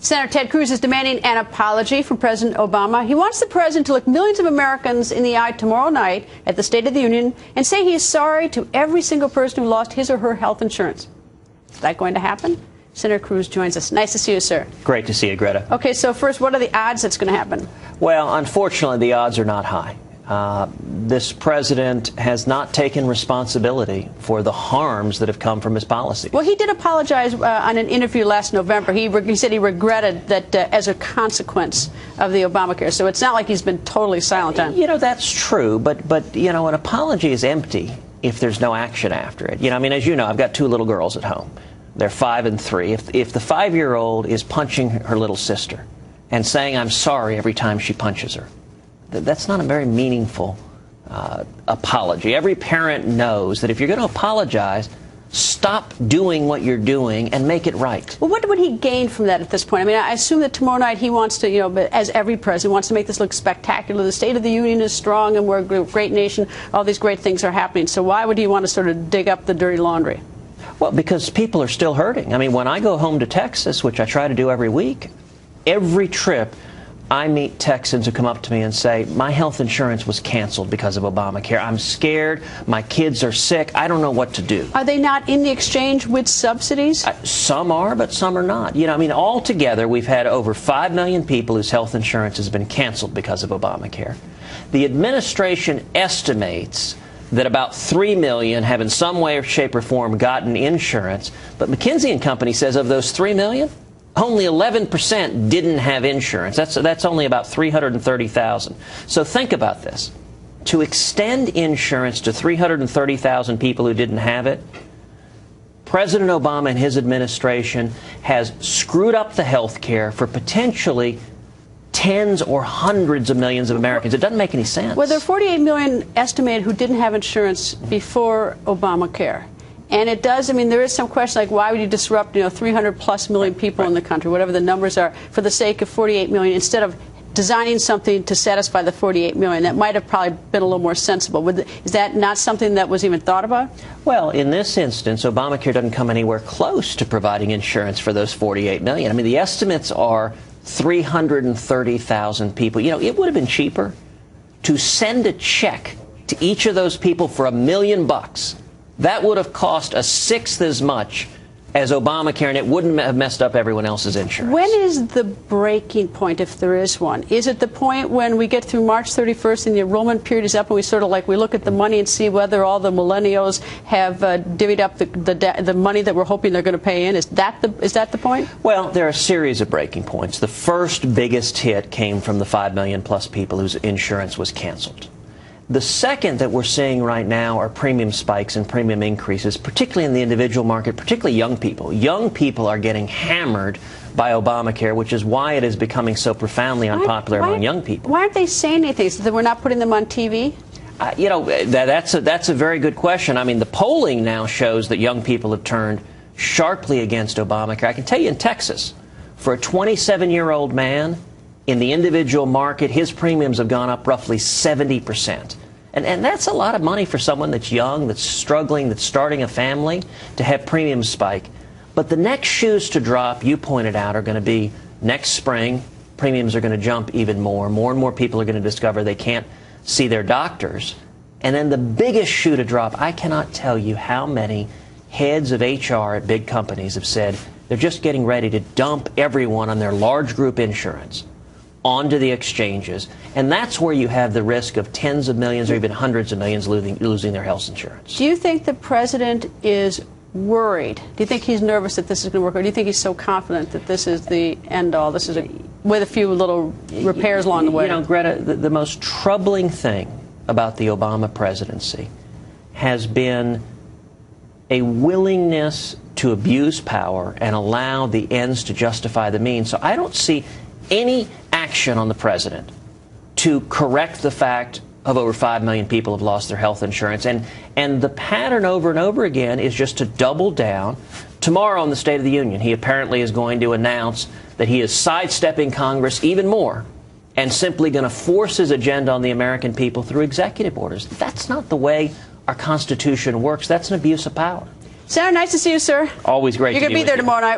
Senator Ted Cruz is demanding an apology from President Obama. He wants the president to look millions of Americans in the eye tomorrow night at the State of the Union and say he is sorry to every single person who lost his or her health insurance. Is that going to happen? Senator Cruz joins us. Nice to see you, sir. Great to see you, Greta. Okay, so first, what are the odds that's going to happen? Well, unfortunately, the odds are not high. This president has not taken responsibility for the harms that have come from his policy. Well, he did apologize on an interview last November. He said he regretted that as a consequence of the Obamacare. So it's not like he's been totally silent on it. You know, that's true. But you know, an apology is empty if there's no action after it. You know, I mean, as you know, I've got two little girls at home. They're 5 and 3. If the 5-year-old is punching her little sister and saying, "I'm sorry," every time she punches her, that's not a very meaningful apology. Every parent knows that if you're going to apologize, stop doing what you're doing and make it right. Well, what would he gain from that at this point? I mean, I assume that tomorrow night he wants to, as every president, wants to make this look spectacular. The State of the Union is strong and we're a great nation. All these great things are happening. So why would he want to sort of dig up the dirty laundry? Well, because people are still hurting. I mean, when I go home to Texas, which I try to do every week, every trip, I meet Texans who come up to me and say, "My health insurance was canceled because of Obamacare. I'm scared. My kids are sick. I don't know what to do." Are they not in the exchange with subsidies? Some are, but some are not. You know, I mean, altogether, we've had over 5 million people whose health insurance has been canceled because of Obamacare. The administration estimates that about 3 million have in some way, shape, or form gotten insurance. But McKinsey & Company says of those 3 million, only 11% didn't have insurance. That's only about 330,000. So think about this. To extend insurance to 330,000 people who didn't have it, President Obama and his administration has screwed up the health care for potentially tens or hundreds of millions of Americans. It doesn't make any sense. Well, there are 48 million estimated who didn't have insurance before Obamacare. And it does, I mean, there is some question, like, why would you disrupt, 300+ million people in the country, whatever the numbers are, for the sake of 48 million, instead of designing something to satisfy the 48 million? That might have probably been a little more sensible. Is that not something that was even thought about? Well, in this instance, Obamacare doesn't come anywhere close to providing insurance for those 48 million. I mean, the estimates are 330,000 people. You know, it would have been cheaper to send a check to each of those people for $1 million. That would have cost a sixth as much as Obamacare, and it wouldn't have messed up everyone else's insurance. When is the breaking point, if there is one? Is it the point when we get through March 31st and the enrollment period is up and we sort of we look at the money and see whether all the millennials have divvied up the money that we're hoping they're going to pay in? Is that the point? Well, there are a series of breaking points. The first biggest hit came from the 5 million plus people whose insurance was canceled. The second that we're seeing right now are premium spikes and premium increases, particularly in the individual market, particularly young people. Young people are getting hammered by Obamacare, which is why it is becoming so profoundly unpopular among young people. Why aren't they saying anything? So that we're not putting them on TV? You know, that's a very good question. I mean, the polling now shows that young people have turned sharply against Obamacare. I can tell you in Texas, for a 27-year-old man, in the individual market, his premiums have gone up roughly 70%. And that's a lot of money for someone that's young, that's struggling, that's starting a family, to have premiums spike. But the next shoes to drop, you pointed out, are going to be next spring. Premiums are going to jump even more. More and more people are going to discover they can't see their doctors. And then the biggest shoe to drop, I cannot tell you how many heads of HR at big companies have said they're just getting ready to dump everyone on their large group insurance onto the exchanges, and that's where you have the risk of tens of millions or even hundreds of millions losing their health insurance. Do you think the president is worried? Do you think he's nervous that this is going to work, or do you think he's so confident that this is the end all? This is with a few little repairs along the way. You know, Greta, the most troubling thing about the Obama presidency has been a willingness to abuse power and allow the ends to justify the means. So I don't see any action on the president to correct the fact of over 5 million people have lost their health insurance. And the pattern over and over again is just to double down. Tomorrow in the State of the Union, he apparently is going to announce that he is sidestepping Congress even more and simply going to force his agenda on the American people through executive orders. That's not the way our Constitution works. That's an abuse of power. Senator, nice to see you, sir. Always great to be with you. You're going to be there tomorrow night.